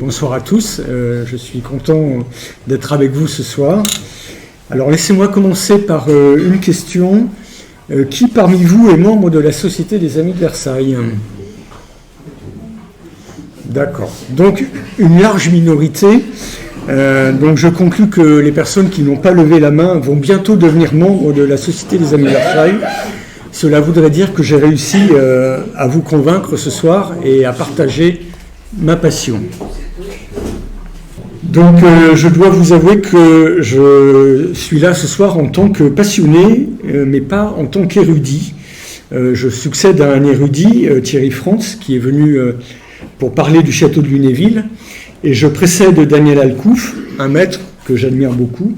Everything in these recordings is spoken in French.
Bonsoir à tous, je suis content d'être avec vous ce soir. Alors laissez-moi commencer par une question. Qui parmi vous est membre de la Société des Amis de Versailles ? D'accord. Donc une large minorité. Donc je conclus que les personnes qui n'ont pas levé la main vont bientôt devenir membres de la Société des Amis de Versailles. Cela voudrait dire que j'ai réussi à vous convaincre ce soir et à partager ma passion. Donc je dois vous avouer que je suis là ce soir en tant que passionné, mais pas en tant qu'érudit. Je succède à un érudit, Thierry Frantz, qui est venu pour parler du château de Lunéville, et je précède Daniel Alcouf, un maître que j'admire beaucoup.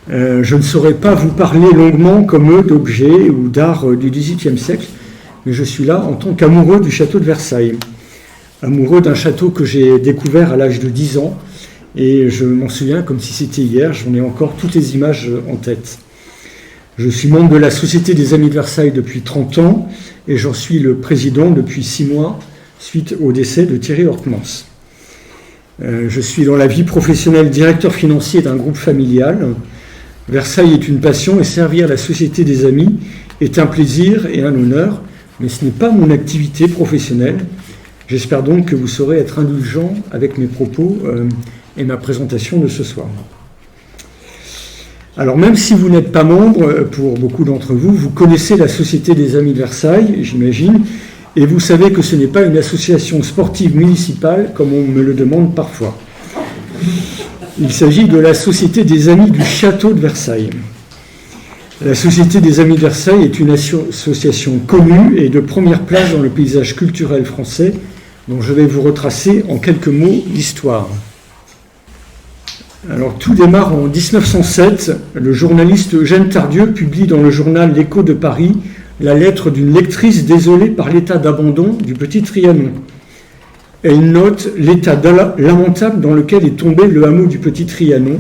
Je ne saurais pas vous parler longuement comme eux d'objets ou d'art du XVIIIe siècle, mais je suis là en tant qu'amoureux du château de Versailles. Amoureux d'un château que j'ai découvert à l'âge de 10 ans, et je m'en souviens comme si c'était hier, j'en ai encore toutes les images en tête. Je suis membre de la Société des Amis de Versailles depuis 30 ans, et j'en suis le président depuis 6 mois, suite au décès de Thierry Hortmans. Je suis dans la vie professionnelle directeur financier d'un groupe familial. Versailles est une passion et servir la Société des Amis est un plaisir et un honneur, mais ce n'est pas mon activité professionnelle. J'espère donc que vous saurez être indulgent avec mes propos et ma présentation de ce soir. Alors même si vous n'êtes pas membre, pour beaucoup d'entre vous, vous connaissez la Société des Amis de Versailles, j'imagine, et vous savez que ce n'est pas une association sportive municipale comme on me le demande parfois. Il s'agit de la Société des Amis du Château de Versailles. La Société des Amis de Versailles est une association connue et de première place dans le paysage culturel français, dont je vais vous retracer en quelques mots l'histoire. Alors tout démarre en 1907. Le journaliste Eugène Tardieu publie dans le journal L'Écho de Paris la lettre d'une lectrice désolée par l'état d'abandon du petit Trianon. Elle note l'état lamentable dans lequel est tombé le hameau du petit Trianon,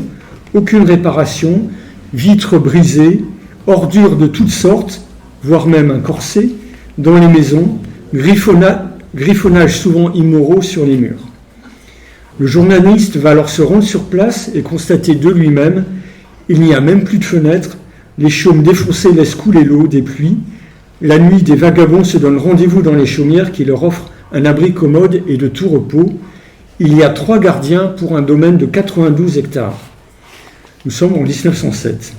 aucune réparation, vitres brisées, ordures de toutes sortes, voire même un corset, dans les maisons, griffonnages souvent immoraux sur les murs. Le journaliste va alors se rendre sur place et constater de lui-même il n'y a même plus de fenêtres, les chaumes défoncées laissent couler l'eau des pluies, la nuit des vagabonds se donnent rendez-vous dans les chaumières qui leur offrent un abri commode et de tout repos. Il y a 3 gardiens pour un domaine de 92 hectares. Nous sommes en 1907.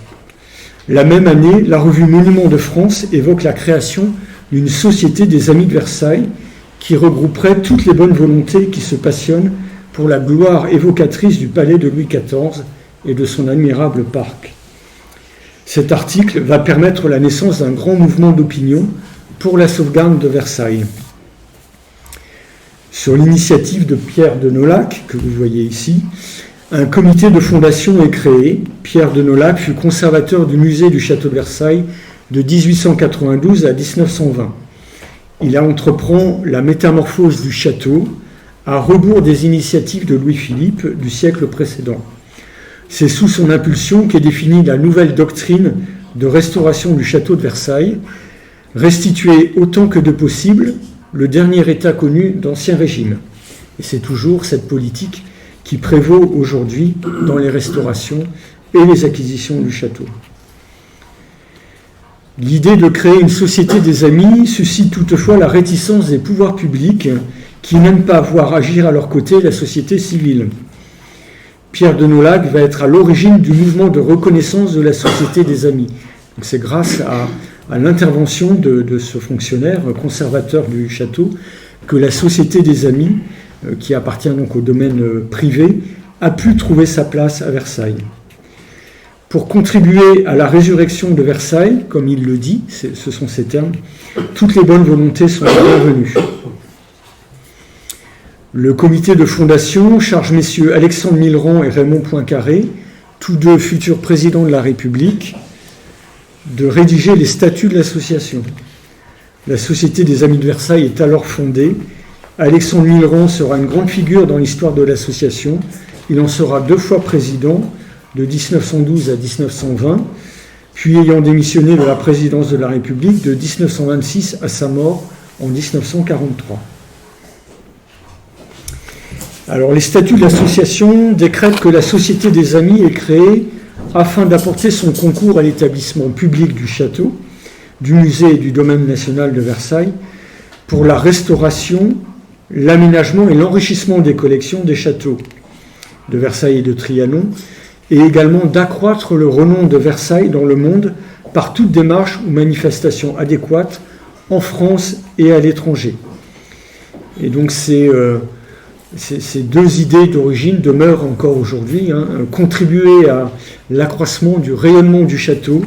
La même année, la revue Monuments de France évoque la création d'une Société des Amis de Versailles qui regrouperait toutes les bonnes volontés qui se passionnent pour la gloire évocatrice du palais de Louis XIV et de son admirable parc. Cet article va permettre la naissance d'un grand mouvement d'opinion pour la sauvegarde de Versailles. Sur l'initiative de Pierre de Nolhac, que vous voyez ici, un comité de fondation est créé. Pierre de Nolhac fut conservateur du musée du château de Versailles de 1892 à 1920. Il entreprend la métamorphose du château à rebours des initiatives de Louis-Philippe du siècle précédent. C'est sous son impulsion qu'est définie la nouvelle doctrine de restauration du château de Versailles, restituer autant que de possible le dernier état connu d'Ancien Régime. Et c'est toujours cette politique qui prévaut aujourd'hui dans les restaurations et les acquisitions du château. L'idée de créer une société des amis suscite toutefois la réticence des pouvoirs publics qui n'aiment pas voir agir à leur côté la société civile. Pierre de Nolhac va être à l'origine du mouvement de reconnaissance de la Société des Amis. Donc c'est grâce à l'intervention de ce fonctionnaire conservateur du château que la Société des Amis, qui appartient donc au domaine privé, a pu trouver sa place à Versailles. Pour contribuer à la résurrection de Versailles, comme il le dit, ce sont ces termes, toutes les bonnes volontés sont bienvenues. Le comité de fondation charge messieurs Alexandre Millerand et Raymond Poincaré, tous deux futurs présidents de la République, de rédiger les statuts de l'association. La Société des Amis de Versailles est alors fondée. Alexandre Millerand sera une grande figure dans l'histoire de l'association. Il en sera 2 fois président, de 1912 à 1920, puis ayant démissionné de la présidence de la République de 1926 à sa mort en 1943. Alors, les statuts de l'association décrètent que la Société des Amis est créée afin d'apporter son concours à l'établissement public du château, du musée et du domaine national de Versailles, pour la restauration, l'aménagement et l'enrichissement des collections des châteaux de Versailles et de Trianon, et également d'accroître le renom de Versailles dans le monde par toute démarche ou manifestation adéquate en France et à l'étranger. Et donc ces deux idées d'origine demeurent encore aujourd'hui, contribuer à l'accroissement du rayonnement du château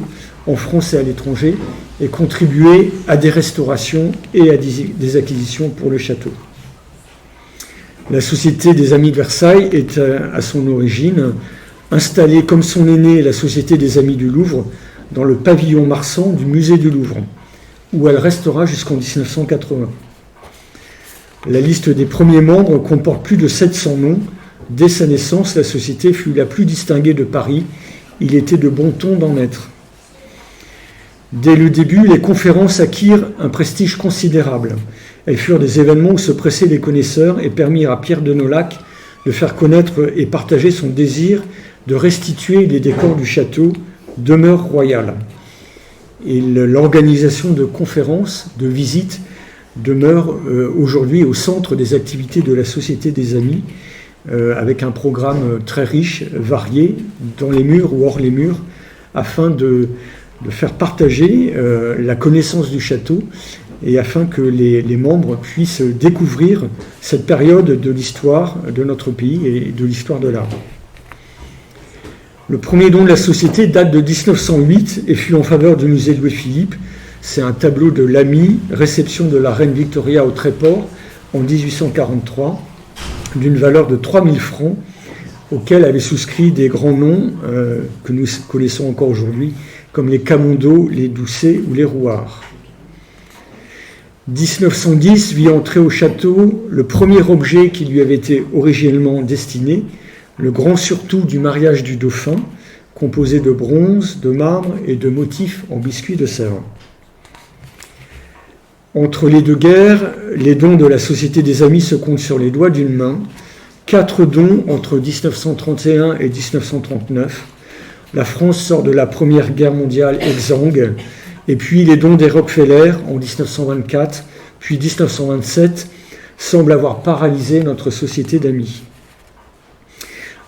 en France et à l'étranger, et contribuer à des restaurations et à des acquisitions pour le château. La Société des Amis de Versailles est à son origine installée comme son aînée, la Société des Amis du Louvre, dans le pavillon Marsan du musée du Louvre, où elle restera jusqu'en 1980. La liste des premiers membres comporte plus de 700 noms. Dès sa naissance, la société fut la plus distinguée de Paris. Il était de bon ton d'en être. Dès le début, les conférences acquirent un prestige considérable. Elles furent des événements où se pressaient les connaisseurs et permirent à Pierre de Nolac de faire connaître et partager son désir de restituer les décors du château, demeure royale. Et l'organisation de conférences, de visites, demeure aujourd'hui au centre des activités de la Société des Amis, avec un programme très riche, varié, dans les murs ou hors les murs, afin de faire partager la connaissance du château et afin que les membres puissent découvrir cette période de l'histoire de notre pays et de l'histoire de l'art. Le premier don de la société date de 1908 et fut en faveur du musée Louis-Philippe. C'est un tableau de l'ami, réception de la reine Victoria au Tréport en 1843, d'une valeur de 3000 francs, auquel avaient souscrit des grands noms que nous connaissons encore aujourd'hui, comme les Camondo, les Doucet ou les Rouard. 1910 vit entrer au château le premier objet qui lui avait été originellement destiné, le grand surtout du mariage du dauphin, composé de bronze, de marbre et de motifs en biscuits de Sèvres. Entre les deux guerres, les dons de la Société des Amis se comptent sur les doigts d'une main. 4 dons entre 1931 et 1939. La France sort de la Première Guerre mondiale exsangue, et puis les dons des Rockefeller en 1924, puis 1927, semblent avoir paralysé notre Société d'amis.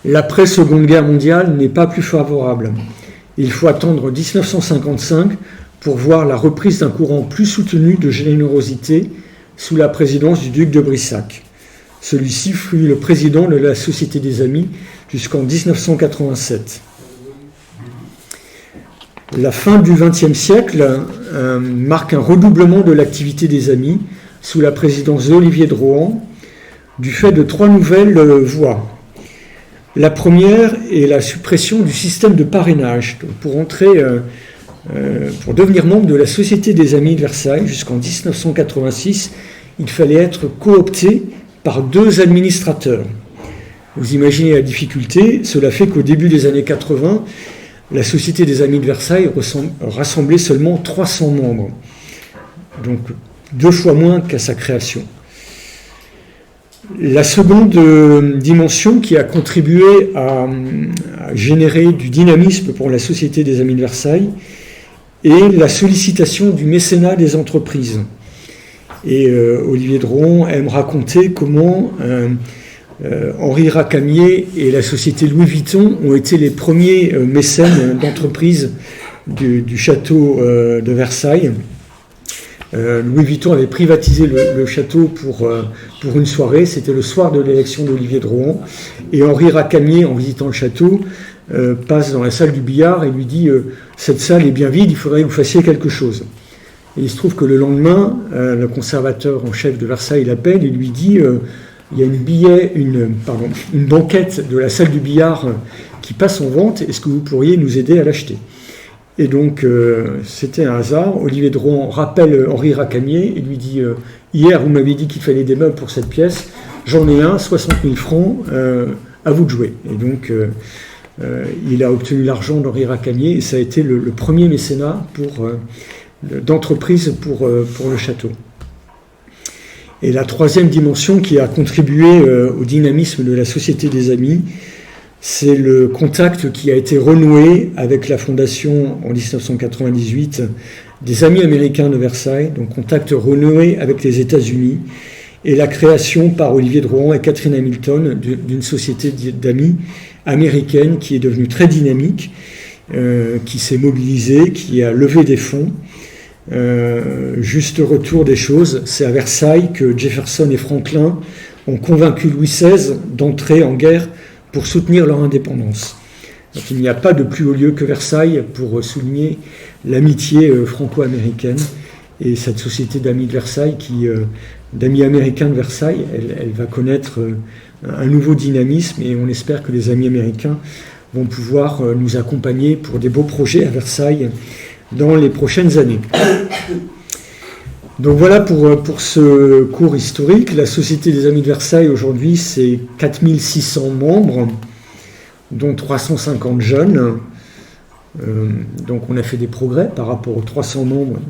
L'après-Seconde Guerre mondiale n'est pas plus favorable. Il faut attendre 1955 pour voir la reprise d'un courant plus soutenu de générosité sous la présidence du duc de Brissac. Celui-ci fut le président de la Société des Amis jusqu'en 1987. La fin du XXe siècle marque un redoublement de l'activité des Amis sous la présidence d'Olivier Drouhan, du fait de 3 nouvelles voies. La première est la suppression du système de parrainage. Donc pour devenir membre de la Société des Amis de Versailles jusqu'en 1986, il fallait être coopté par 2 administrateurs. Vous imaginez la difficulté, cela fait qu'au début des années 80, la Société des Amis de Versailles rassemblait seulement 300 membres, donc 2 fois moins qu'à sa création. La seconde dimension qui a contribué à générer du dynamisme pour la Société des Amis de Versailles est la sollicitation du mécénat des entreprises. Et Olivier Drouhan aime raconter comment Henri Racamier et la société Louis Vuitton ont été les premiers mécènes d'entreprises du château de Versailles. Louis Vuitton avait privatisé le château pour une soirée, c'était le soir de l'élection d'Olivier Drouhan, et Henri Racamier, en visitant le château, passe dans la salle du billard et lui dit « Cette salle est bien vide, il faudrait que vous fassiez quelque chose ». Et il se trouve que le lendemain, le conservateur en chef de Versailles l'appelle et lui dit il y a une banquette de la salle du billard qui passe en vente, est-ce que vous pourriez nous aider à l'acheter ? Et donc, c'était un hasard. Olivier Drouhan rappelle Henri Racamier et lui dit hier, vous m'avez dit qu'il fallait des meubles pour cette pièce, j'en ai un, 60 000 francs, à vous de jouer. Et donc, il a obtenu l'argent d'Henri Racamier et ça a été le premier mécénat d'entreprise pour le château. Et la troisième dimension qui a contribué au dynamisme de la Société des Amis, c'est le contact qui a été renoué avec la fondation en 1998 des Amis américains de Versailles, donc contact renoué avec les États-Unis, et la création par Olivier Drouhan et Catherine Hamilton d'une société d'amis américaine qui est devenue très dynamique, qui s'est mobilisée, qui a levé des fonds. Juste retour des choses, c'est à Versailles que Jefferson et Franklin ont convaincu Louis XVI d'entrer en guerre pour soutenir leur indépendance. Donc il n'y a pas de plus haut lieu que Versailles pour souligner l'amitié franco-américaine, et cette société d'amis de Versailles, d'amis américains de Versailles, elle va connaître un nouveau dynamisme, et on espère que les amis américains vont pouvoir nous accompagner pour des beaux projets à Versailles dans les prochaines années. Donc voilà pour ce cours historique. La Société des Amis de Versailles, aujourd'hui, c'est 4600 membres, dont 350 jeunes. Donc on a fait des progrès par rapport aux 300 membres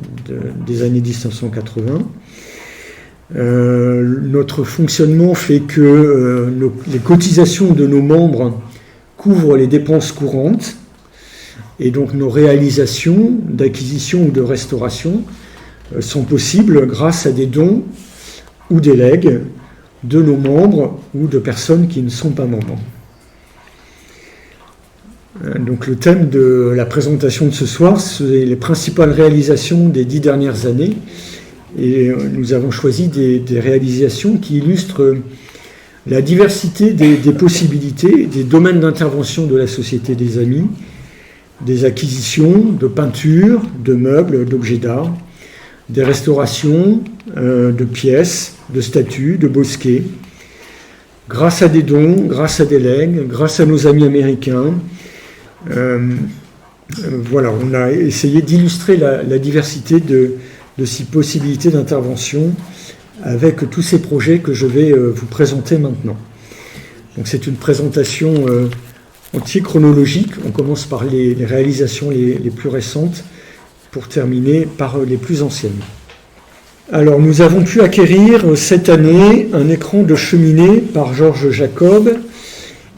des années 1980. Notre fonctionnement fait que les cotisations de nos membres couvrent les dépenses courantes, et donc nos réalisations d'acquisition ou de restauration sont possibles grâce à des dons ou des legs de nos membres ou de personnes qui ne sont pas membres. Donc le thème de la présentation de ce soir, c'est les principales réalisations des 10 dernières années. Et nous avons choisi des réalisations qui illustrent la diversité des possibilités, des domaines d'intervention de la Société des Amis, des acquisitions de peintures, de meubles, d'objets d'art, des restaurations de pièces, de statues, de bosquets, grâce à des dons, grâce à des legs, grâce à nos amis américains. Voilà, on a essayé d'illustrer la diversité de ces possibilités d'intervention avec tous ces projets que je vais vous présenter maintenant. Donc c'est une présentation anti-chronologique. On commence par les réalisations les plus récentes pour terminer par les plus anciennes. Alors nous avons pu acquérir cette année un écran de cheminée par Georges Jacob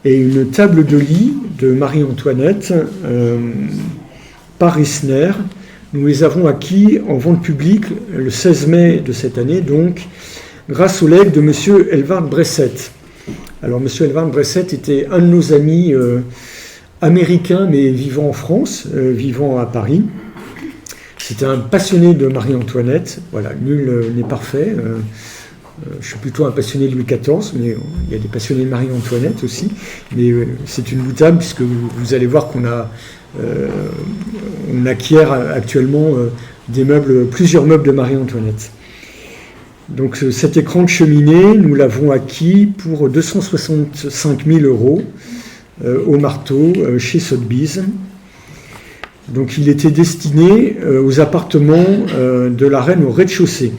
et une table de lit de Marie-Antoinette par Risner. Nous les avons acquis en vente publique le 16 mai de cette année, donc grâce au legs de M. Elvard Bresset. Alors M. Elvard Bresset était un de nos amis américains, mais vivant en France, vivant à Paris. C'était un passionné de Marie-Antoinette. Voilà, nul n'est parfait. Je suis plutôt un passionné de Louis XIV, mais il y a des passionnés de Marie-Antoinette aussi. Mais c'est une boutade, puisque vous allez voir qu'on on acquiert actuellement plusieurs meubles de Marie-Antoinette. Donc cet écran de cheminée, nous l'avons acquis pour 265 000 € au marteau chez Sotheby's. Donc il était destiné aux appartements de la reine au rez-de-chaussée.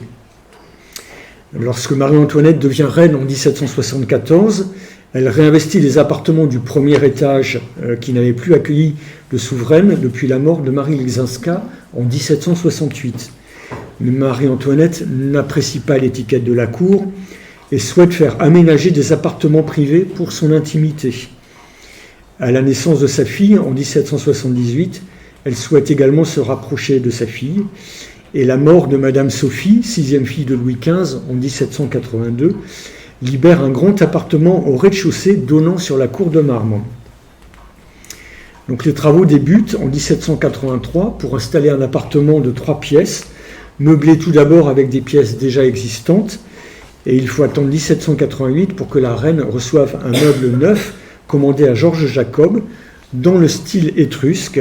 Lorsque Marie-Antoinette devient reine en 1774, elle réinvestit les appartements du premier étage qui n'avaient plus accueilli de souveraine depuis la mort de Marie Leszczyńska en 1768. Mais Marie-Antoinette n'apprécie pas l'étiquette de la cour et souhaite faire aménager des appartements privés pour son intimité. À la naissance de sa fille en 1778, elle souhaite également se rapprocher de sa fille. Et la mort de Madame Sophie, sixième fille de Louis XV en 1782, libère un grand appartement au rez-de-chaussée donnant sur la cour de marbre. Donc les travaux débutent en 1783 pour installer un appartement de 3 pièces, meublé tout d'abord avec des pièces déjà existantes, et il faut attendre 1788 pour que la reine reçoive un meuble neuf commandé à Georges Jacob dans le style étrusque,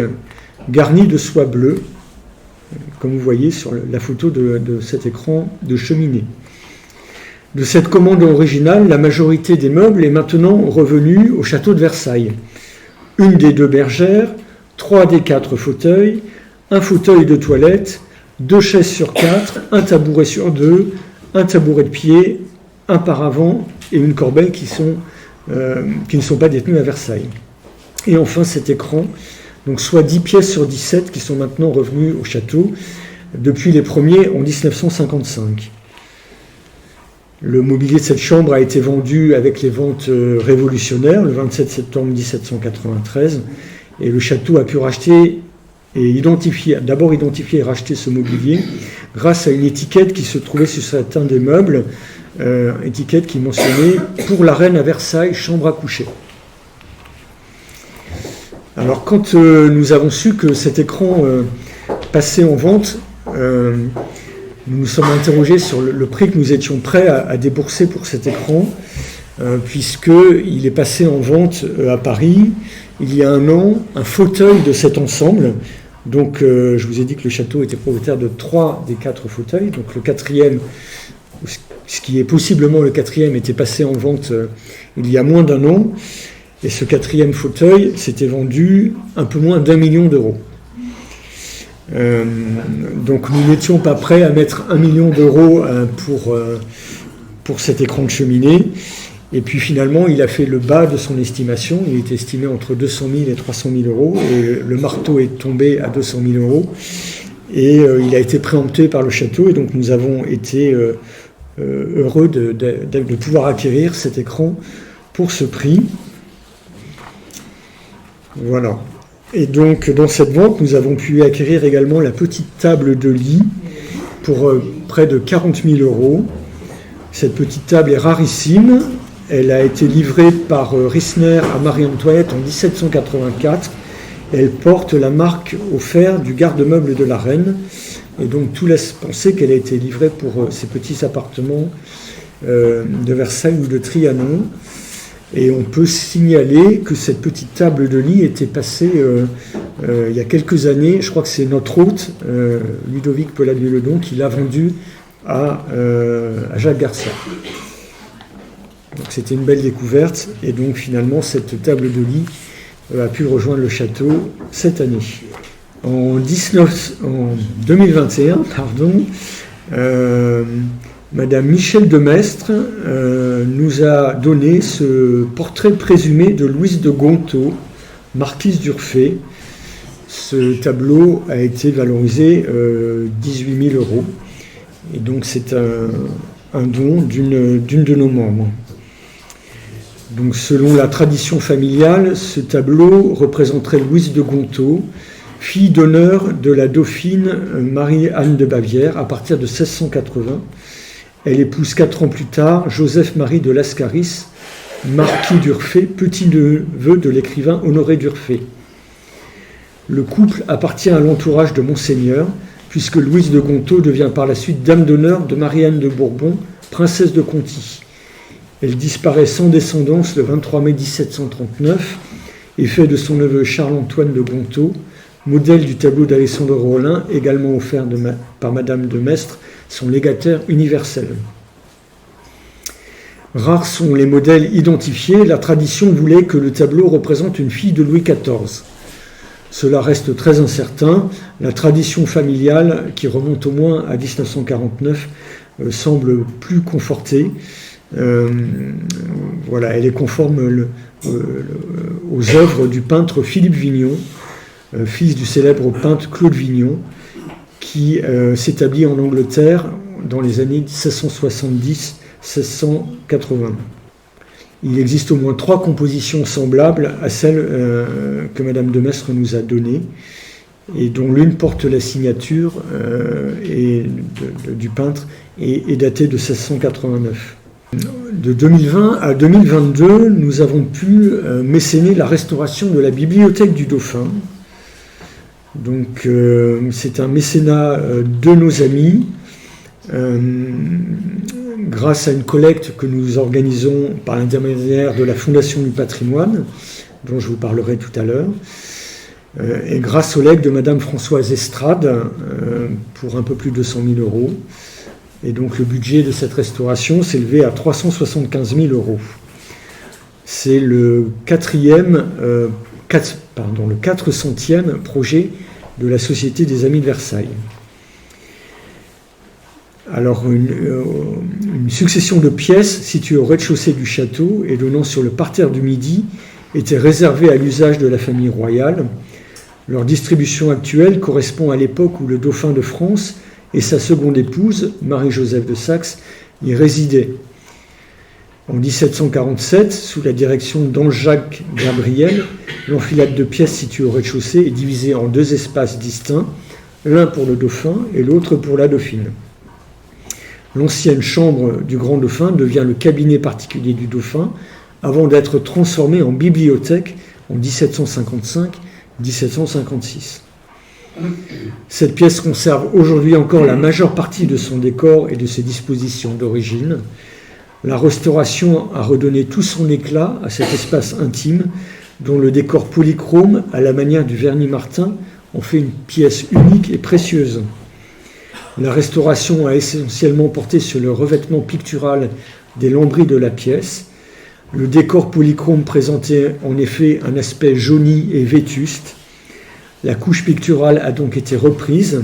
garni de soie bleue, comme vous voyez sur la photo de cet écran de cheminée. De cette commande originale, la majorité des meubles est maintenant revenue au château de Versailles. Une des 2 bergères, 3 des 4 fauteuils, un fauteuil de toilette, 2 chaises sur 4, un tabouret sur 2, un tabouret de pied, un paravent et une corbeille qui ne sont pas détenues à Versailles. Et enfin cet écran, donc soit 10 pièces sur 17 qui sont maintenant revenues au château depuis les premiers en 1955. Le mobilier de cette chambre a été vendu avec les ventes révolutionnaires le 27 septembre 1793 et le château a pu racheter et d'abord identifier et racheter ce mobilier grâce à une étiquette qui se trouvait sur certains des meubles, étiquette qui mentionnait « Pour la reine à Versailles, chambre à coucher ». Alors quand nous avons su que cet écran passait en vente, nous nous sommes interrogés sur le prix que nous étions prêts à débourser pour cet écran, puisqu'il est passé en vente à Paris il y a un an, un fauteuil de cet ensemble. Donc je vous ai dit que le château était propriétaire de 3 des 4 fauteuils, donc le 4e, ce qui est possiblement le 4e, était passé en vente il y a moins d'un an, et ce 4e fauteuil s'était vendu un peu moins d'1 million d'euros. Donc nous n'étions pas prêts à mettre 1 million d'euros pour cet écran de cheminée, et puis finalement il a fait le bas de son estimation, il est estimé entre 200 000 et 300 000 euros, et le marteau est tombé à 200 000 euros, et il a été préempté par le château, et donc nous avons été heureux de pouvoir acquérir cet écran pour ce prix. Voilà. Et donc, dans cette vente, nous avons pu acquérir également la petite table de lit pour près de 40 000 euros. Cette petite table est rarissime. Elle a été livrée par Rissner à Marie-Antoinette en 1784. Elle porte la marque au fer du garde-meuble de la reine. Et donc, tout laisse penser qu'elle a été livrée pour ces petits appartements de Versailles ou de Trianon. Et on peut signaler que cette petite table de lit était passée il y a quelques années, je crois que c'est notre hôte, Ludovic Peladieu-Ledon, qui l'a vendue à Jacques Garcia. Donc c'était une belle découverte, et donc finalement cette table de lit a pu rejoindre le château cette année. En 2021, Madame Michel de Maistre nous a donné ce portrait présumé de Louise de Gontaut, marquise d'Urfé. Ce tableau a été valorisé 18 000 euros. Et donc c'est un don d'une de nos membres. Donc selon la tradition familiale, ce tableau représenterait Louise de Gontaut, fille d'honneur de la dauphine Marie-Anne de Bavière à partir de 1680. Elle épouse 4 ans plus tard Joseph-Marie de Lascaris, marquis d'Urfé, petit-neveu de l'écrivain Honoré d'Urfé. Le couple appartient à l'entourage de Monseigneur, puisque Louise de Gontaut devient par la suite dame d'honneur de Marie-Anne de Bourbon, princesse de Conti. Elle disparaît sans descendance le 23 mai 1739 et fait de son neveu Charles-Antoine de Gontaut, modèle du tableau d'Alexandre Rollin, également offert par Madame de Maistre, son légataire universel. Rares sont les modèles identifiés. La tradition voulait que le tableau représente une fille de Louis XIV. Cela reste très incertain. La tradition familiale, qui remonte au moins à 1949, semble plus confortée. Voilà, elle est conforme aux œuvres du peintre Philippe Vignon, fils du célèbre peintre Claude Vignon, qui s'établit en Angleterre dans les années 1670-1680. Il existe au moins 3 compositions semblables à celle que Madame de Maistre nous a donnée, et dont l'une porte la signature du peintre et est datée de 1689. De 2020 à 2022, nous avons pu mécéner la restauration de la bibliothèque du Dauphin. Donc c'est un mécénat de nos amis, grâce à une collecte que nous organisons par l'intermédiaire de la Fondation du patrimoine, dont je vous parlerai tout à l'heure, et grâce au legs de Madame Françoise Estrade pour un peu plus de 100 000 euros. Et donc le budget de cette restauration s'élevait à 375 000 euros. C'est le 400e projet de la Société des Amis de Versailles. Alors, une succession de pièces situées au rez-de-chaussée du château et donnant sur le parterre du Midi était réservée à l'usage de la famille royale. Leur distribution actuelle correspond à l'époque où le dauphin de France et sa seconde épouse, Marie-Joseph de Saxe, y résidaient. En 1747, sous la direction d'Ange-Jacques Gabriel, l'enfilade de pièces située au rez-de-chaussée est divisée en 2 espaces distincts, l'un pour le dauphin et l'autre pour la dauphine. L'ancienne chambre du grand dauphin devient le cabinet particulier du dauphin avant d'être transformée en bibliothèque en 1755-1756. Cette pièce conserve aujourd'hui encore la majeure partie de son décor et de ses dispositions d'origine. La restauration a redonné tout son éclat à cet espace intime dont le décor polychrome, à la manière du Vernis Martin, en fait une pièce unique et précieuse. La restauration a essentiellement porté sur le revêtement pictural des lambris de la pièce. Le décor polychrome présentait en effet un aspect jauni et vétuste. La couche picturale a donc été reprise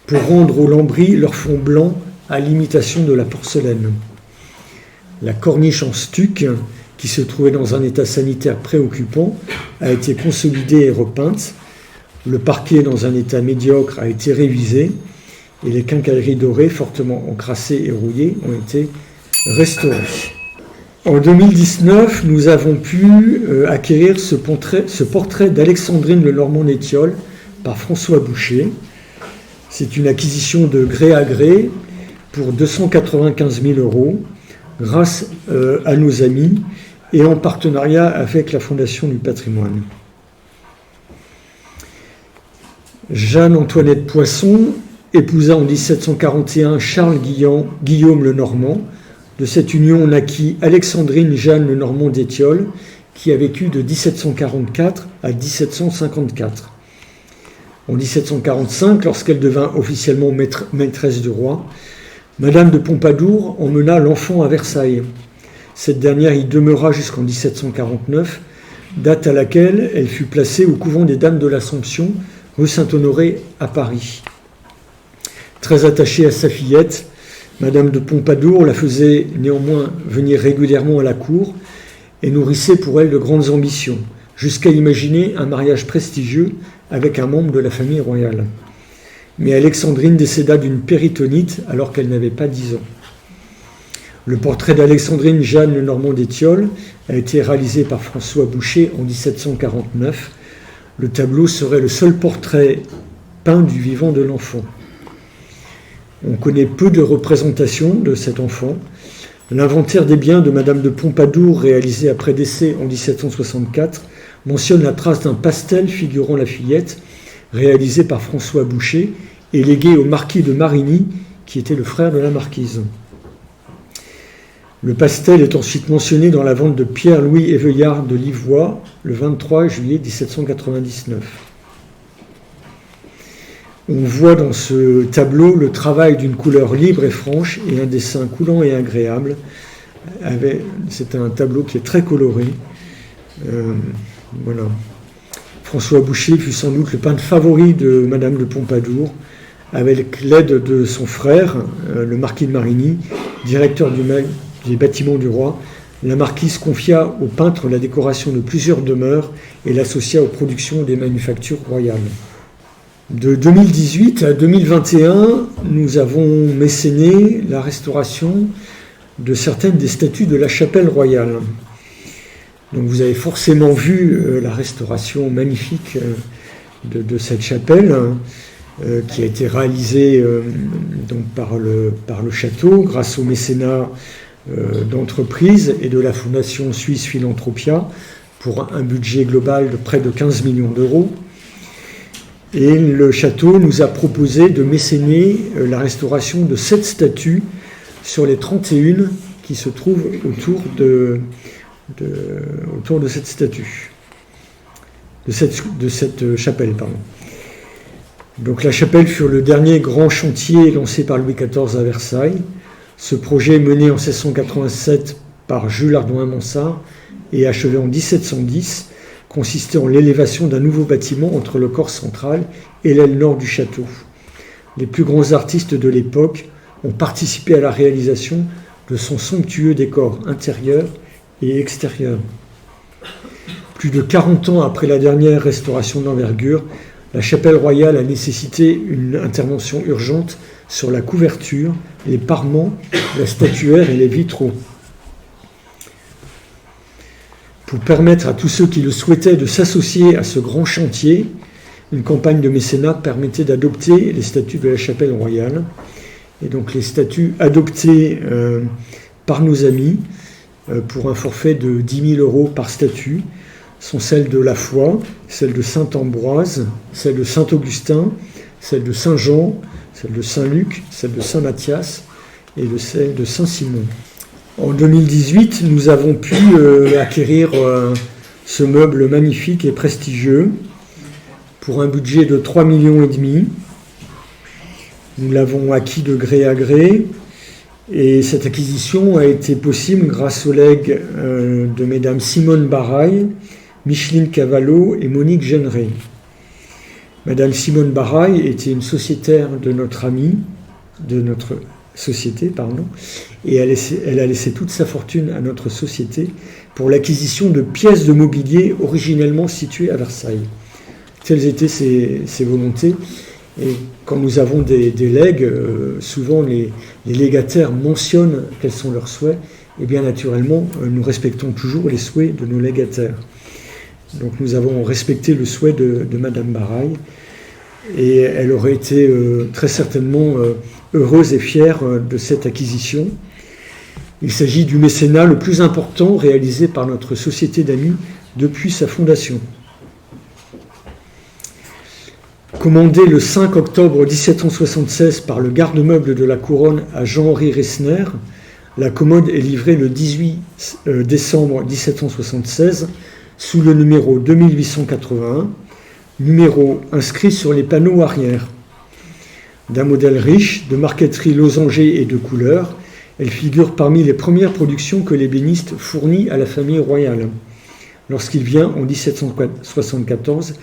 pour rendre aux lambris leur fond blanc à l'imitation de la porcelaine. La corniche en stuc, qui se trouvait dans un état sanitaire préoccupant, a été consolidée et repeinte. Le parquet, dans un état médiocre, a été révisé et les quincailleries dorées, fortement encrassées et rouillées, ont été restaurées. En 2019, nous avons pu acquérir ce portrait d'Alexandrine Lenormand-d'Étiole par François Boucher. C'est une acquisition de gré à gré pour 295 000 € grâce à nos amis et en partenariat avec la Fondation du patrimoine. Jeanne-Antoinette Poisson épousa en 1741 Charles Guillaume Lenormand. De cette union naquit Alexandrine Jeanne Lenormand d'Étiole, qui a vécu de 1744 à 1754. En 1745, lorsqu'elle devint officiellement maîtresse du roi, Madame de Pompadour emmena l'enfant à Versailles. Cette dernière y demeura jusqu'en 1749, date à laquelle elle fut placée au couvent des Dames de l'Assomption, rue Saint-Honoré à Paris. Très attachée à sa fillette, Madame de Pompadour la faisait néanmoins venir régulièrement à la cour et nourrissait pour elle de grandes ambitions, jusqu'à imaginer un mariage prestigieux avec un membre de la famille royale. Mais Alexandrine décéda d'une péritonite alors qu'elle n'avait pas 10 ans. Le portrait d'Alexandrine Jeanne Lenormand d'Étiole a été réalisé par François Boucher en 1749. Le tableau serait le seul portrait peint du vivant de l'enfant. On connaît peu de représentations de cet enfant. L'inventaire des biens de Madame de Pompadour, réalisé après décès en 1764, mentionne la trace d'un pastel figurant la fillette, réalisé par François Boucher et légué au marquis de Marigny, qui était le frère de la marquise. Le pastel est ensuite mentionné dans la vente de Pierre-Louis Éveillard de Livois le 23 juillet 1799. On voit dans ce tableau le travail d'une couleur libre et franche et un dessin coulant et agréable. C'est un tableau qui est très coloré. Voilà. François Boucher fut sans doute le peintre favori de Madame de Pompadour, avec l'aide de son frère, le marquis de Marigny, directeur des bâtiments du roi. La marquise confia au peintre la décoration de plusieurs demeures et l'associa aux productions des manufactures royales. De 2018 à 2021, nous avons mécéné la restauration de certaines des statues de la chapelle royale. Donc vous avez forcément vu la restauration magnifique de cette chapelle qui a été réalisée donc par le château grâce au mécénat d'entreprises et de la fondation suisse Philanthropia pour un budget global de près de 15 millions d'euros. Et le château nous a proposé de mécéner la restauration de 7 statues sur les 31 qui se trouvent autour de cette statue, de cette chapelle, pardon. Donc la chapelle fut le dernier grand chantier lancé par Louis XIV à Versailles. Ce projet, mené en 1687 par Jules Hardouin-Mansart et achevé en 1710, consistait en l'élévation d'un nouveau bâtiment entre le corps central et l'aile nord du château. Les plus grands artistes de l'époque ont participé à la réalisation de son somptueux décor intérieur et extérieur. Plus de 40 ans après la dernière restauration d'envergure, la chapelle royale a nécessité une intervention urgente sur la couverture, les parements, la statuaire et les vitraux. Pour permettre à tous ceux qui le souhaitaient de s'associer à ce grand chantier, une campagne de mécénat permettait d'adopter les statuts de la chapelle royale. Et donc les statuts adoptés par nos amis pour un forfait de 10 000 € par statut sont celles de la foi, celles de saint Ambroise, celles de saint Augustin, celles de saint Jean, celles de saint Luc, celles de saint Matthias et celle de saint Simon. En 2018, nous avons pu acquérir ce meuble magnifique et prestigieux pour un budget de 3,5 millions. Nous l'avons acquis de gré à gré et cette acquisition a été possible grâce aux legs de mesdames Simone Baraille, Micheline Cavallo et Monique Généré. Madame Simone Baraille était une sociétaire de notre société, et elle a laissé toute sa fortune à notre société pour l'acquisition de pièces de mobilier originellement situées à Versailles. Telles étaient ses volontés. Et quand nous avons des legs, souvent les légataires mentionnent quels sont leurs souhaits, et bien naturellement, nous respectons toujours les souhaits de nos légataires. Donc nous avons respecté le souhait de Madame Baraille, et elle aurait été très certainement heureuse et fière de cette acquisition. Il s'agit du mécénat le plus important réalisé par notre société d'amis depuis sa fondation. Commandée le 5 octobre 1776 par le garde-meuble de la couronne à Jean-Henri Resner, la commode est livrée le 18 décembre 1776 sous le numéro 2881, numéro inscrit sur les panneaux arrière. D'un modèle riche, de marqueterie losangée et de couleurs, elle figure parmi les premières productions que l'ébéniste fournit à la famille royale, lorsqu'il vient en 1774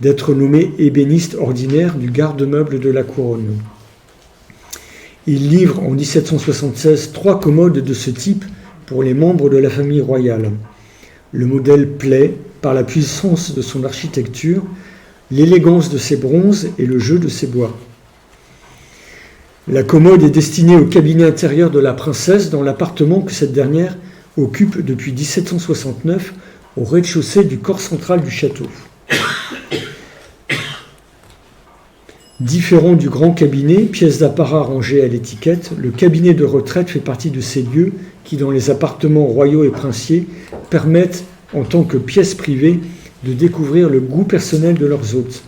d'être nommé ébéniste ordinaire du garde-meuble de la couronne. Il livre en 1776 3 commodes de ce type pour les membres de la famille royale. Le modèle plaît par la puissance de son architecture, l'élégance de ses bronzes et le jeu de ses bois. La commode est destinée au cabinet intérieur de la princesse dans l'appartement que cette dernière occupe depuis 1769 au rez-de-chaussée du corps central du château. Différent du grand cabinet, pièce d'apparat rangée à l'étiquette, le cabinet de retraite fait partie de ces lieux qui, dans les appartements royaux et princiers, permettent, en tant que pièce privée, de découvrir le goût personnel de leurs hôtes.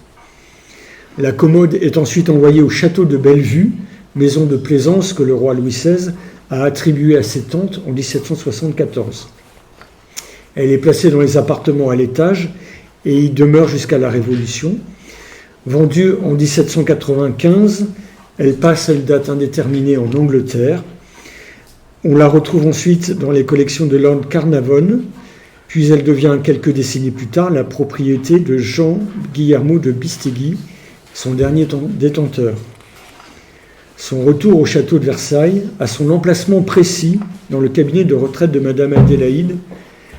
La commode est ensuite envoyée au château de Bellevue, maison de plaisance que le roi Louis XVI a attribuée à ses tantes en 1774. Elle est placée dans les appartements à l'étage et y demeure jusqu'à la Révolution. Vendue en 1795, elle passe à une date indéterminée en Angleterre. On la retrouve ensuite dans les collections de Lord Carnarvon, puis elle devient quelques décennies plus tard la propriété de Jean Guillermo de Bistegui, son dernier détenteur. Son retour au château de Versailles, à son emplacement précis dans le cabinet de retraite de Madame Adélaïde,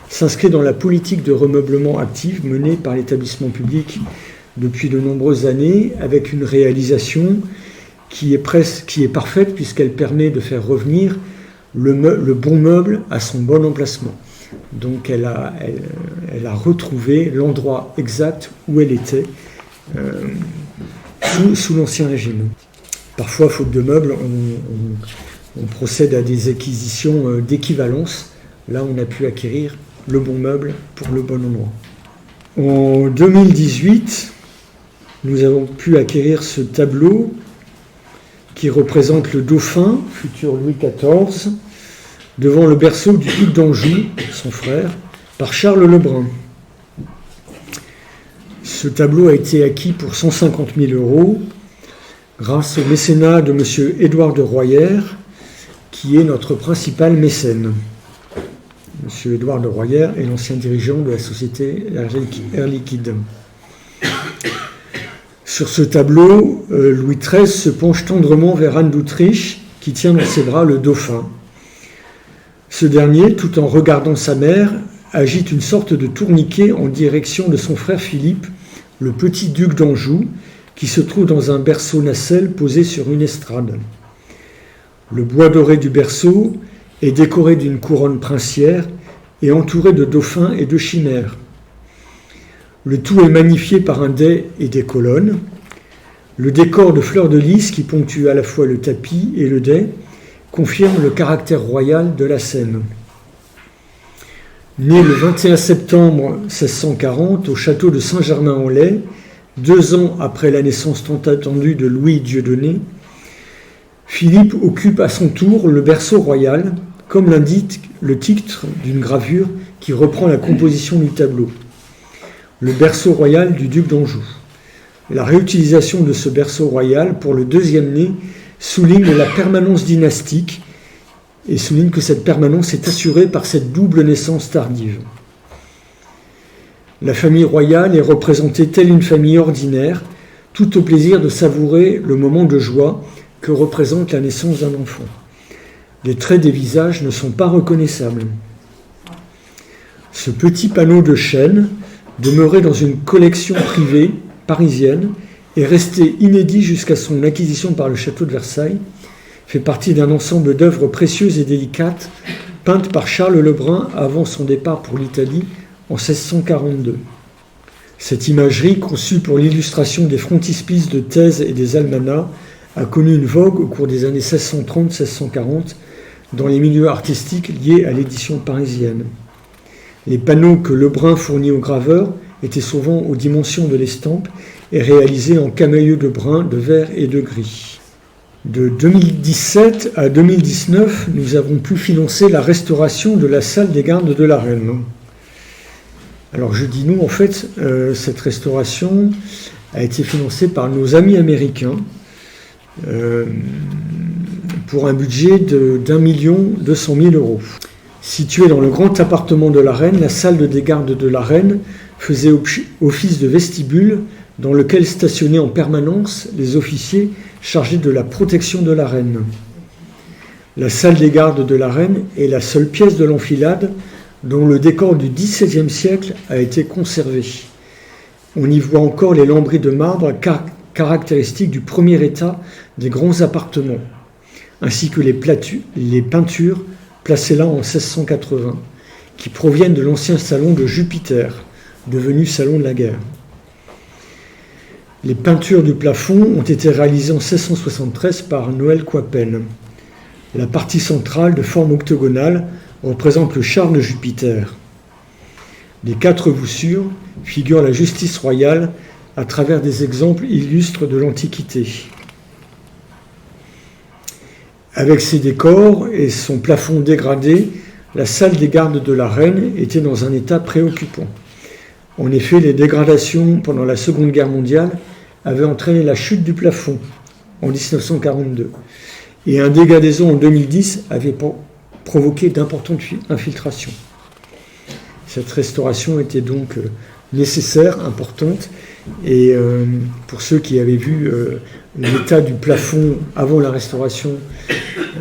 s'inscrit dans la politique de remeublement active menée par l'établissement public depuis de nombreuses années, avec une réalisation qui est parfaite puisqu'elle permet de faire revenir le bon meuble à son bon emplacement. Donc elle a retrouvé l'endroit exact où elle était sous l'Ancien Régime. Parfois, faute de meubles, on procède à des acquisitions d'équivalence. Là, on a pu acquérir le bon meuble pour le bon endroit. En 2018, nous avons pu acquérir ce tableau qui représente le dauphin, futur Louis XIV, devant le berceau du duc d'Anjou, son frère, par Charles Lebrun. Ce tableau a été acquis pour 150 000 € grâce au mécénat de M. Édouard de Royère, qui est notre principal mécène. M. Édouard de Royère est l'ancien dirigeant de la société Air Liquide. Sur ce tableau, Louis XIII se penche tendrement vers Anne d'Autriche, qui tient dans ses bras le dauphin. Ce dernier, tout en regardant sa mère, agite une sorte de tourniquet en direction de son frère Philippe, le petit duc d'Anjou, qui se trouve dans un berceau nacelle posé sur une estrade. Le bois doré du berceau est décoré d'une couronne princière et entouré de dauphins et de chimères. Le tout est magnifié par un dais et des colonnes. Le décor de fleurs de lys qui ponctue à la fois le tapis et le dais confirme le caractère royal de la scène. Né le 21 septembre 1640 au château de Saint-Germain-en-Laye, 2 ans après la naissance tant attendue de Louis Dieudonné, Philippe occupe à son tour le berceau royal, comme l'indique le titre d'une gravure qui reprend la composition du tableau. Le berceau royal du duc d'Anjou. La réutilisation de ce berceau royal pour le deuxième né souligne la permanence dynastique et souligne que cette permanence est assurée par cette double naissance tardive. La famille royale est représentée telle une famille ordinaire, tout au plaisir de savourer le moment de joie que représente la naissance d'un enfant. Les traits des visages ne sont pas reconnaissables. Ce petit panneau de chêne, demeuré dans une collection privée parisienne et resté inédit jusqu'à son acquisition par le château de Versailles, fait partie d'un ensemble d'œuvres précieuses et délicates peintes par Charles Lebrun avant son départ pour l'Italie en 1642. Cette imagerie, conçue pour l'illustration des frontispices de thèses et des almanachs, a connu une vogue au cours des années 1630-1640 dans les milieux artistiques liés à l'édition parisienne. Les panneaux que Lebrun fournit aux graveurs étaient souvent aux dimensions de l'estampe et réalisés en camaïeux de brun, de vert et de gris. De 2017 à 2019, nous avons pu financer la restauration de la salle des gardes de la Reine. Alors je dis nous, en fait, cette restauration a été financée par nos amis américains pour un budget d'1 200 000 €. Située dans le grand appartement de la Reine, la salle des gardes de la Reine faisait office de vestibule dans lequel stationnaient en permanence les officiers chargés de la protection de la Reine. La salle des gardes de la Reine est la seule pièce de l'enfilade dont le décor du XVIIe siècle a été conservé. On y voit encore les lambris de marbre caractéristiques du premier état des grands appartements, ainsi que les peintures placées là en 1680, qui proviennent de l'ancien salon de Jupiter, devenu salon de la guerre. Les peintures du plafond ont été réalisées en 1673 par Noël Coipel. La partie centrale, de forme octogonale, représente le char de Jupiter. Les 4 voussures figurent la justice royale à travers des exemples illustres de l'Antiquité. Avec ses décors et son plafond dégradé, la salle des gardes de la Reine était dans un état préoccupant. En effet, les dégradations pendant la Seconde Guerre mondiale avaient entraîné la chute du plafond en 1942 et un dégât des eaux en 2010 avait provoqué d'importantes infiltrations. Cette restauration était donc nécessaire, importante, et pour ceux qui avaient vu l'état du plafond avant la restauration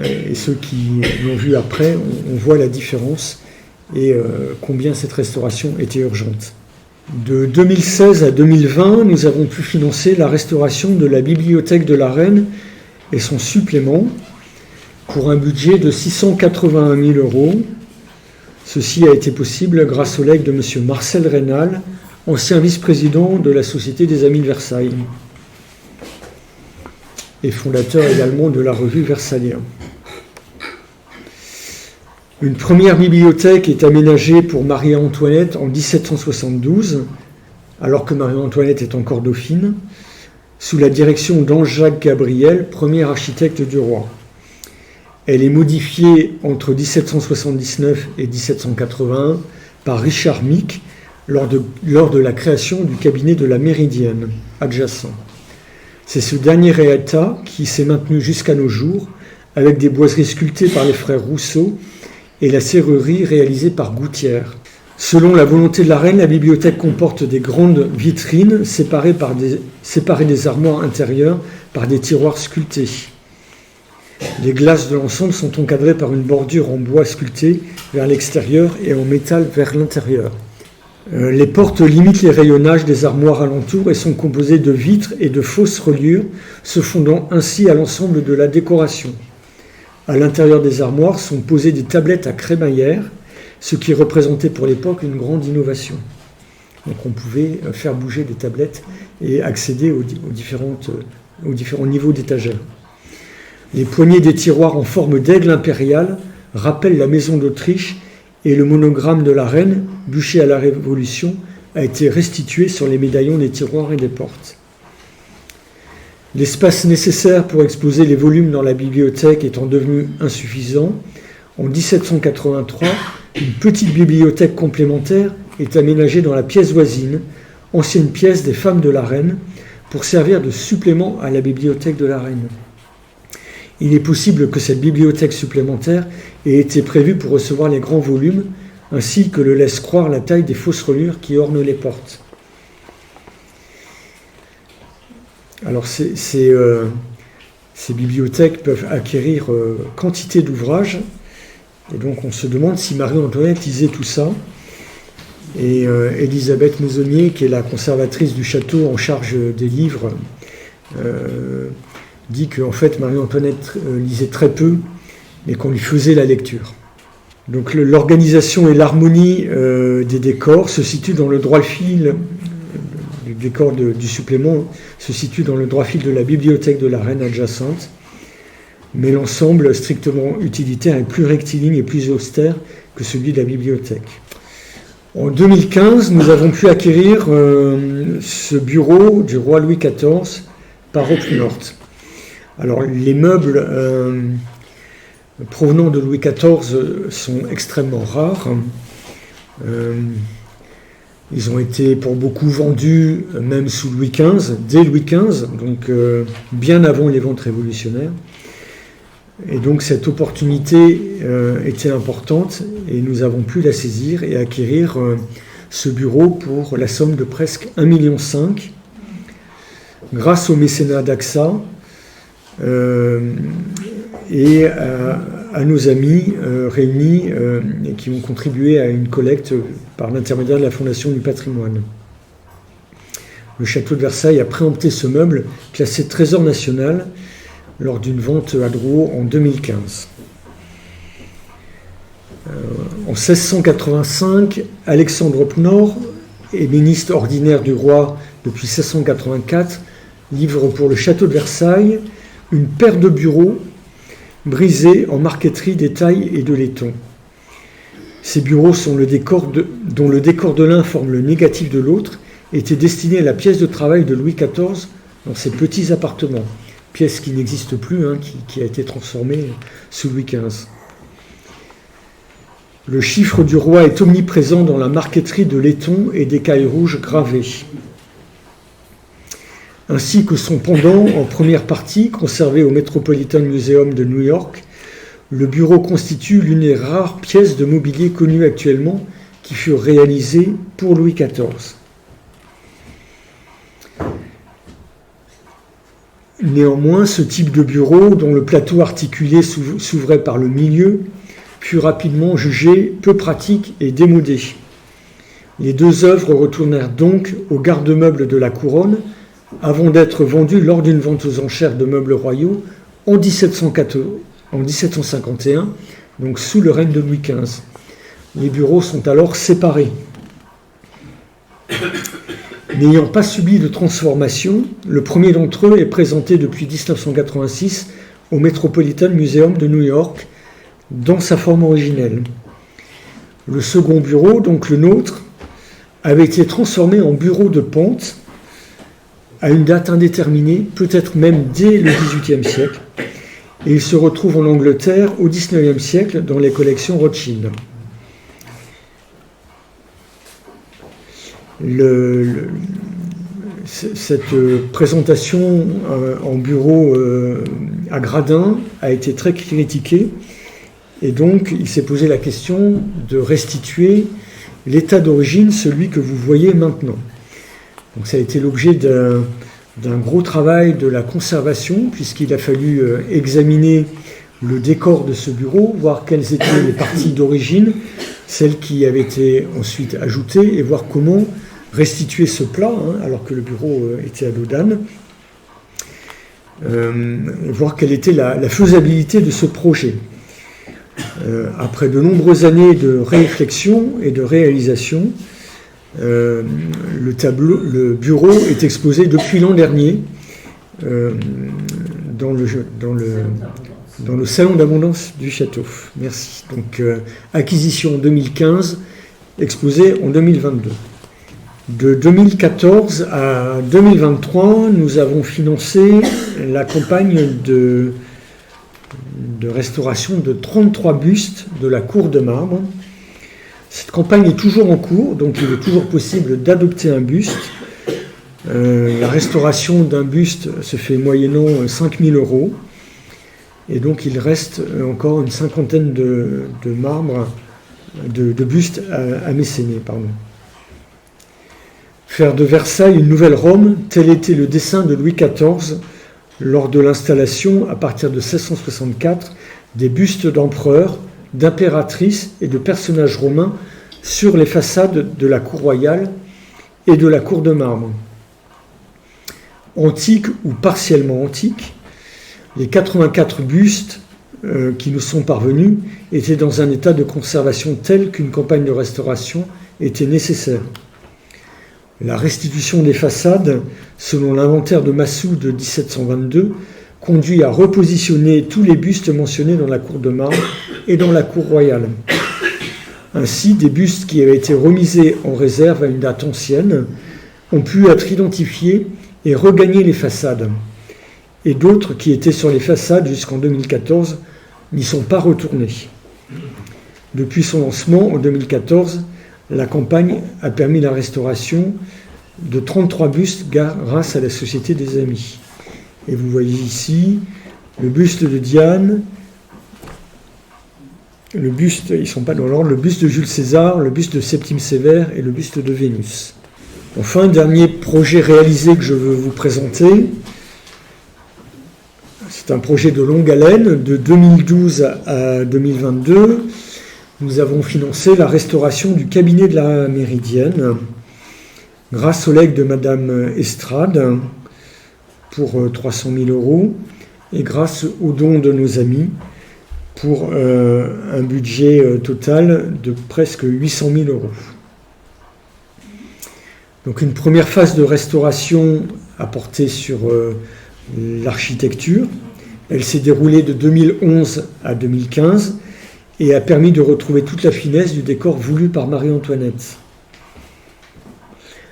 et ceux qui l'ont vu après, on voit la différence et combien cette restauration était urgente. De 2016 à 2020, nous avons pu financer la restauration de la bibliothèque de la Reine et son supplément pour un budget de 681 000 €. Ceci a été possible grâce au legs de M. Marcel Rénal, ancien vice-président de la Société des Amis de Versailles et fondateur également de la revue Versaillien. Une première bibliothèque est aménagée pour Marie-Antoinette en 1772, alors que Marie-Antoinette est encore dauphine, sous la direction d'Ange-Jacques Gabriel, premier architecte du roi. Elle est modifiée entre 1779 et 1781 par Richard Mick lors de la création du cabinet de la Méridienne, adjacent. C'est ce dernier état qui s'est maintenu jusqu'à nos jours, avec des boiseries sculptées par les frères Rousseau et la serrurerie réalisée par Gouttière. Selon la volonté de la Reine, la bibliothèque comporte des grandes vitrines séparées des armoires intérieures par des tiroirs sculptés. Les glaces de l'ensemble sont encadrées par une bordure en bois sculpté vers l'extérieur et en métal vers l'intérieur. Les portes limitent les rayonnages des armoires alentours et sont composées de vitres et de fausses reliures, se fondant ainsi à l'ensemble de la décoration. À l'intérieur des armoires sont posées des tablettes à crémaillère ce qui représentait pour l'époque une grande innovation. Donc on pouvait faire bouger des tablettes et accéder aux différents niveaux d'étagères. Les poignées des tiroirs en forme d'aigle impérial rappellent la maison d'Autriche et le monogramme de la reine, bûché à la Révolution, a été restitué sur les médaillons des tiroirs et des portes. L'espace nécessaire pour exposer les volumes dans la bibliothèque étant devenu insuffisant, en 1783, une petite bibliothèque complémentaire est aménagée dans la pièce voisine, ancienne pièce des femmes de la reine, pour servir de supplément à la bibliothèque de la reine. Il est possible que cette bibliothèque supplémentaire ait été prévue pour recevoir les grands volumes, ainsi que le laisse croire la taille des fausses reliures qui ornent les portes. Alors ces bibliothèques peuvent acquérir quantité d'ouvrages, et donc on se demande si Marie-Antoinette lisait tout ça. Et Elisabeth Maisonnier, qui est la conservatrice du château en charge des livres, dit qu'en fait Marie-Antoinette lisait très peu, mais qu'on lui faisait la lecture. Donc l'organisation et l'harmonie des décors se situent dans le droit fil, le décor du supplément se situe dans le droit fil de la bibliothèque de la reine adjacente, mais l'ensemble strictement utilitaire est plus rectiligne et plus austère que celui de la bibliothèque. En 2015, nous avons pu acquérir ce bureau du roi Louis XIV par Roquemort. Alors les meubles provenant de Louis XIV sont extrêmement rares. Ils ont été pour beaucoup vendus même sous Louis XV, dès Louis XV, donc bien avant les ventes révolutionnaires. Et donc cette opportunité était importante et nous avons pu la saisir et acquérir ce bureau pour la somme de presque 1,5 million grâce au mécénat d'AXA et à nos amis réunis et qui ont contribué à une collecte par l'intermédiaire de la Fondation du patrimoine. Le château de Versailles a préempté ce meuble classé trésor national lors d'une vente à Drouot en 2015. En 1685, Alexandre Knorr, ébéniste ordinaire du roi depuis 1684, livre pour le château de Versailles une paire de bureaux brisés en marqueterie d'étail et de laiton. Ces bureaux dont le décor de l'un forme le négatif de l'autre étaient destinés à la pièce de travail de Louis XIV dans ses petits appartements. Pièce qui n'existe plus, qui a été transformée sous Louis XV. Le chiffre du roi est omniprésent dans la marqueterie de laiton et d'écailles rouges gravées. Ainsi que son pendant en première partie, conservé au Metropolitan Museum de New York, le bureau constitue l'une des rares pièces de mobilier connues actuellement qui furent réalisées pour Louis XIV. Néanmoins, ce type de bureau, dont le plateau articulé s'ouvrait par le milieu, fut rapidement jugé peu pratique et démodé. Les deux œuvres retournèrent donc au garde-meuble de la couronne, avant d'être vendues lors d'une vente aux enchères de meubles royaux en 1751, donc sous le règne de Louis XV. Les bureaux sont alors séparés. N'ayant pas subi de transformation, le premier d'entre eux est présenté depuis 1986 au Metropolitan Museum de New York dans sa forme originelle. Le second bureau, donc le nôtre, avait été transformé en bureau de pente à une date indéterminée, peut-être même dès le XVIIIe siècle, et il se retrouve en Angleterre au XIXe siècle dans les collections Rothschild. Cette présentation en bureau à gradins a été très critiquée et donc il s'est posé la question de restituer l'état d'origine, celui que vous voyez maintenant. Donc ça a été l'objet d'un gros travail de la conservation puisqu'il a fallu examiner le décor de ce bureau, voir quelles étaient les parties d'origine, celles qui avaient été ensuite ajoutées et voir comment restituer ce plat, alors que le bureau était à dos d'âne, voir quelle était la faisabilité de ce projet. Après de nombreuses années de réflexion et de réalisation, le bureau est exposé depuis l'an dernier dans le salon d'abondance du château. Merci. Donc, acquisition en 2015, exposé en 2022. De 2014 à 2023, nous avons financé la campagne de restauration de 33 bustes de la cour de marbre. Cette campagne est toujours en cours, donc il est toujours possible d'adopter un buste. La restauration d'un buste se fait moyennant 5 000 €. Et donc il reste encore une cinquantaine de marbres, de bustes à mécéner. Faire de Versailles une nouvelle Rome, tel était le dessein de Louis XIV lors de l'installation, à partir de 1664, des bustes d'empereurs, d'impératrices et de personnages romains sur les façades de la cour royale et de la cour de marbre. Antiques ou partiellement antiques, les 84 bustes qui nous sont parvenus étaient dans un état de conservation tel qu'une campagne de restauration était nécessaire. La restitution des façades, selon l'inventaire de Massoud de 1722, conduit à repositionner tous les bustes mentionnés dans la cour de marbre et dans la cour royale. Ainsi, des bustes qui avaient été remisés en réserve à une date ancienne ont pu être identifiés et regagner les façades. Et d'autres qui étaient sur les façades jusqu'en 2014 n'y sont pas retournés. Depuis son lancement en 2014, la campagne a permis la restauration de 33 bustes grâce à la Société des Amis. Et vous voyez ici le buste de Diane, le buste, ils ne sont pas dans l'ordre, le buste de Jules César, le buste de Septime Sévère et le buste de Vénus. Enfin, dernier projet réalisé que je veux vous présenter. C'est un projet de longue haleine, de 2012 à 2022. Nous avons financé la restauration du cabinet de la Méridienne grâce au legs de Madame Estrade pour 300 000 € et grâce aux dons de nos amis pour un budget total de presque 800 000 €. Donc une première phase de restauration a porté sur l'architecture. Elle s'est déroulée de 2011 à 2015 et a permis de retrouver toute la finesse du décor voulu par Marie-Antoinette.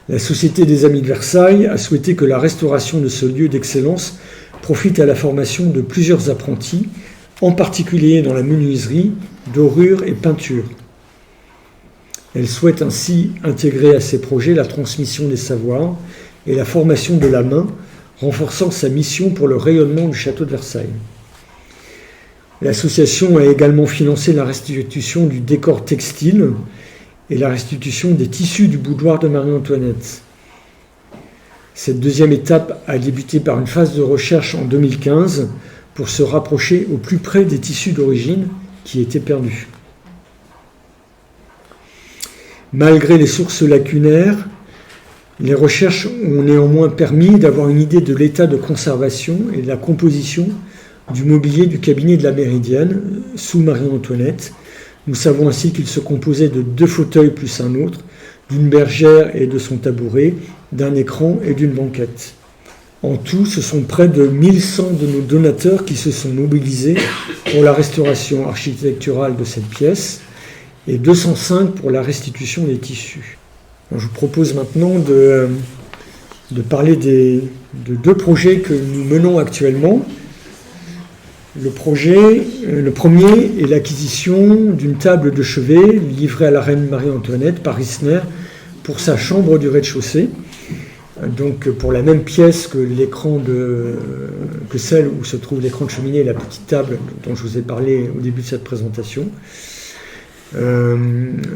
La Société des Amis de Versailles a souhaité que la restauration de ce lieu d'excellence profite à la formation de plusieurs apprentis, en particulier dans la menuiserie, dorure et peinture. Elle souhaite ainsi intégrer à ses projets la transmission des savoirs et la formation de la main, renforçant sa mission pour le rayonnement du château de Versailles. L'association a également financé la restitution du décor textile et la restitution des tissus du boudoir de Marie-Antoinette. Cette deuxième étape a débuté par une phase de recherche en 2015 pour se rapprocher au plus près des tissus d'origine qui étaient perdus. Malgré les sources lacunaires, les recherches ont néanmoins permis d'avoir une idée de l'état de conservation et de la composition du mobilier du cabinet de la Méridienne sous Marie-Antoinette. Nous savons ainsi qu'il se composait de 2 fauteuils plus un autre, d'une bergère et de son tabouret, d'un écran et d'une banquette. En tout, ce sont près de 1100 de nos donateurs qui se sont mobilisés pour la restauration architecturale de cette pièce et 205 pour la restitution des tissus. Alors, je vous propose maintenant de parler de 2 projets que nous menons actuellement. Le premier est l'acquisition d'une table de chevet livrée à la reine Marie-Antoinette par Risner pour sa chambre du rez-de-chaussée. Donc pour la même pièce que celle où se trouve l'écran de cheminée et la petite table dont je vous ai parlé au début de cette présentation.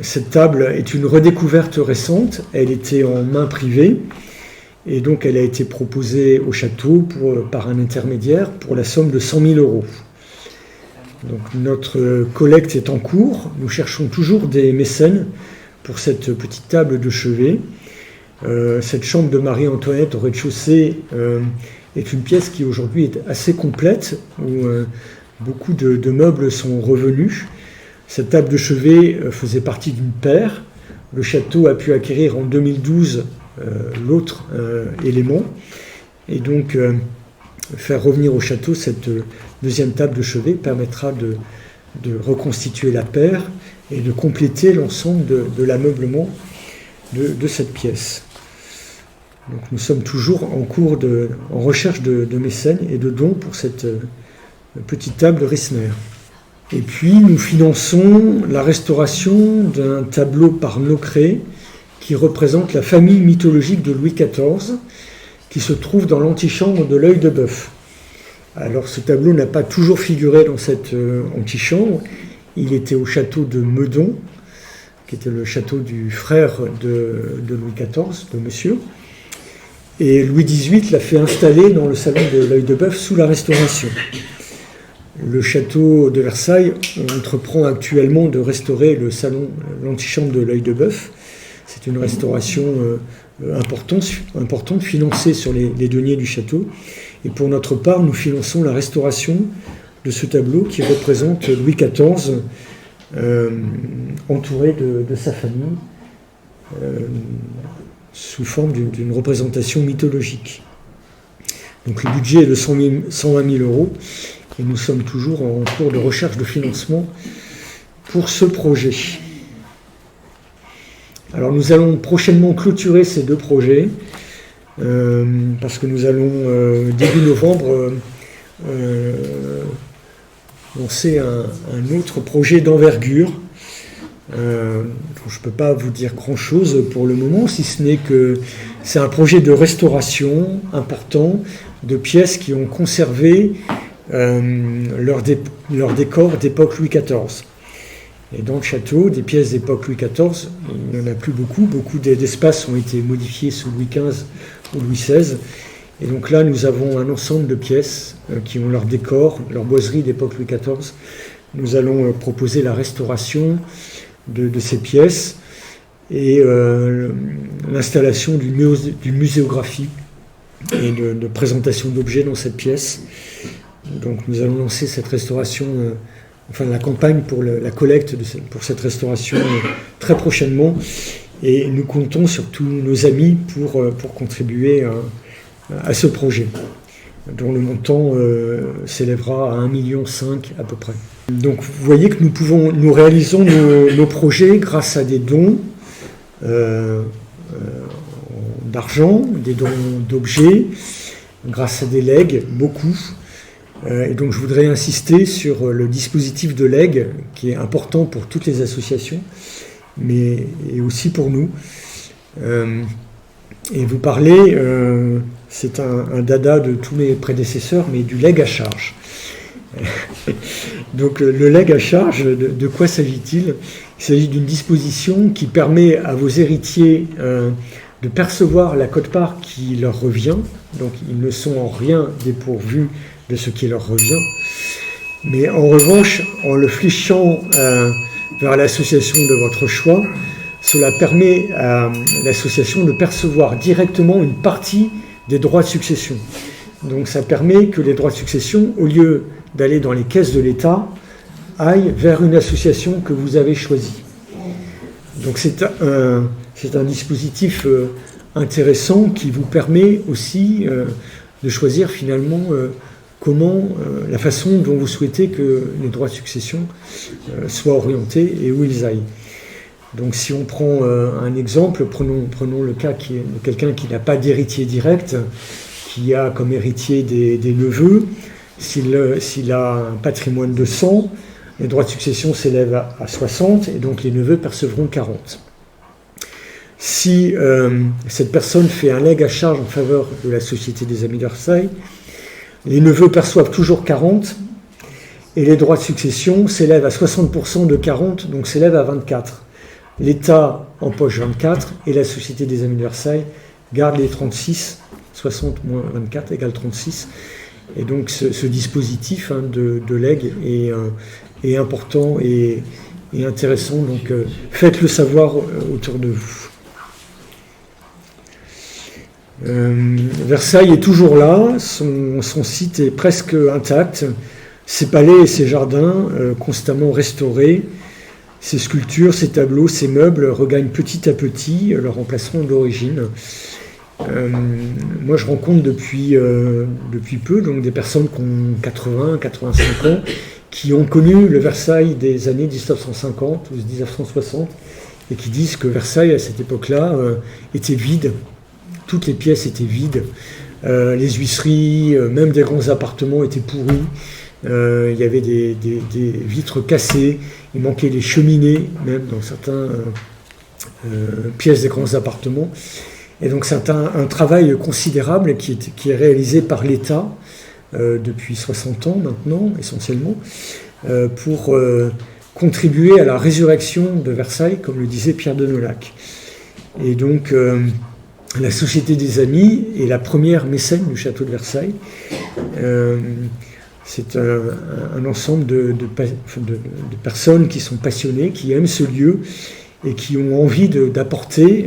Cette table est une redécouverte récente, elle était en main privée et donc elle a été proposée au château par un intermédiaire pour la somme de 100 000 €. Donc notre collecte est en cours, nous cherchons toujours des mécènes pour cette petite table de chevet. Cette chambre de Marie-Antoinette au rez-de-chaussée est une pièce qui aujourd'hui est assez complète, où beaucoup de meubles sont revenus. Cette table de chevet faisait partie d'une paire. Le château a pu acquérir en 2012 l'autre élément. Et donc, faire revenir au château cette deuxième table de chevet permettra de reconstituer la paire et de compléter l'ensemble de l'ameublement de cette pièce. Donc, nous sommes toujours en recherche de mécènes et de dons pour cette petite table de Risner. Et puis, nous finançons la restauration d'un tableau par Nocré qui représente la famille mythologique de Louis XIV, qui se trouve dans l'antichambre de l'Œil de Bœuf. Alors, ce tableau n'a pas toujours figuré dans cette antichambre. Il était au château de Meudon, qui était le château du frère de Louis XIV, de Monsieur. Et Louis XVIII l'a fait installer dans le salon de l'Œil de Bœuf sous la Restauration. Le château de Versailles entreprend actuellement de restaurer le salon, l'antichambre de l'Œil de Bœuf. C'est une restauration importante financée sur les deniers du château. Et pour notre part, nous finançons la restauration de ce tableau qui représente Louis XIV entouré de sa famille sous forme d'une représentation mythologique. Donc le budget est de 120 000 euros et nous sommes toujours en cours de recherche de financement pour ce projet. Alors nous allons prochainement clôturer ces deux projets parce que nous allons début novembre lancer un autre projet d'envergure. Je ne peux pas vous dire grand-chose pour le moment, si ce n'est que c'est un projet de restauration important de pièces qui ont conservé leur décor d'époque Louis XIV. Et dans le château, des pièces d'époque Louis XIV, il n'y en a plus beaucoup. Beaucoup d'espaces ont été modifiés sous Louis XV ou Louis XVI. Et donc là, nous avons un ensemble de pièces qui ont leur décor, leur boiserie d'époque Louis XIV. Nous allons proposer la restauration de ces pièces et l'installation d'une muséographie et de présentation d'objets dans cette pièce. Donc nous allons lancer cette restauration, la campagne pour la collecte pour cette restauration très prochainement. Et nous comptons sur tous nos amis pour contribuer à ce projet, dont le montant s'élèvera à 1,5 million à peu près. Donc vous voyez que nous réalisons nos projets grâce à des dons d'argent, des dons d'objets, grâce à des legs, beaucoup. Et donc je voudrais insister sur le dispositif de legs qui est important pour toutes les associations, mais et aussi pour nous. Et vous parlez, c'est un dada de tous mes prédécesseurs, mais du leg à charge. Donc le leg à charge, de quoi s'agit-il ? Il s'agit d'une disposition qui permet à vos héritiers de percevoir la quote-part qui leur revient. Donc ils ne sont en rien dépourvus de ce qui leur revient. Mais en revanche, en le fléchant vers l'association de votre choix, cela permet à l'association de percevoir directement une partie des droits de succession. Donc ça permet que les droits de succession, au lieu d'aller dans les caisses de l'État, aillent vers une association que vous avez choisie. Donc c'est un dispositif intéressant qui vous permet aussi de choisir finalement la façon dont vous souhaitez que les droits de succession soient orientés et où ils aillent. Donc si on prend un exemple, prenons le cas de quelqu'un qui n'a pas d'héritier direct, qui a comme héritier des neveux. S'il a un patrimoine de 100, les droits de succession s'élèvent à 60 et donc les neveux percevront 40. Si cette personne fait un leg à charge en faveur de la Société des Amis de Versailles, les neveux perçoivent toujours 40 et les droits de succession s'élèvent à 60% de 40, donc s'élèvent à 24. L'État empoche 24 et la Société des Amis de Versailles garde les 36, 60 moins 24 égale 36. Et donc ce dispositif de legs est important et intéressant, donc faites-le savoir autour de vous. Versailles est toujours là, son site est presque intact, ses palais et ses jardins constamment restaurés. ces sculptures, ces tableaux, ces meubles regagnent petit à petit leur emplacement d'origine. Moi, je rencontre depuis peu donc des personnes qui ont 80, 85 ans, qui ont connu le Versailles des années 1950 ou 1960 et qui disent que Versailles, à cette époque-là, était vide. Toutes les pièces étaient vides. Les huisseries, même des grands appartements étaient pourris. Il y avait des vitres cassées. Il manquait les cheminées, même dans certaines pièces des grands appartements. Et donc c'est un travail considérable qui est réalisé par l'État depuis 60 ans maintenant, essentiellement, pour contribuer à la résurrection de Versailles, comme le disait Pierre de Nolhac. Et donc la Société des Amis est la première mécène du château de Versailles. C'est un ensemble de personnes qui sont passionnées, qui aiment ce lieu et qui ont envie d'apporter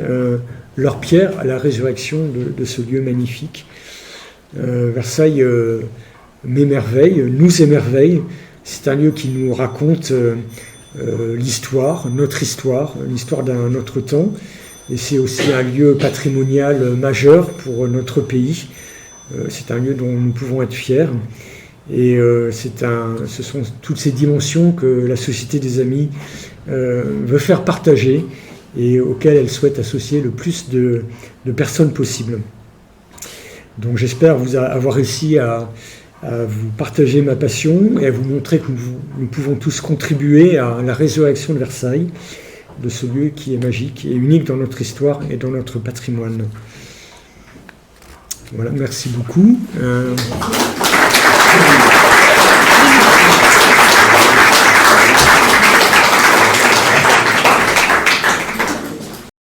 leur pierre à la résurrection de ce lieu magnifique. Versailles m'émerveille, nous émerveille. C'est un lieu qui nous raconte l'histoire l'histoire d'un autre temps. Et c'est aussi un lieu patrimonial majeur pour notre pays. C'est un lieu dont nous pouvons être fiers. Et ce sont toutes ces dimensions que la Société des Amis veut faire partager et auxquelles elle souhaite associer le plus de personnes possible. Donc j'espère avoir réussi à vous partager ma passion et à vous montrer que nous pouvons tous contribuer à la résurrection de Versailles, de ce lieu qui est magique et unique dans notre histoire et dans notre patrimoine. Voilà, merci beaucoup.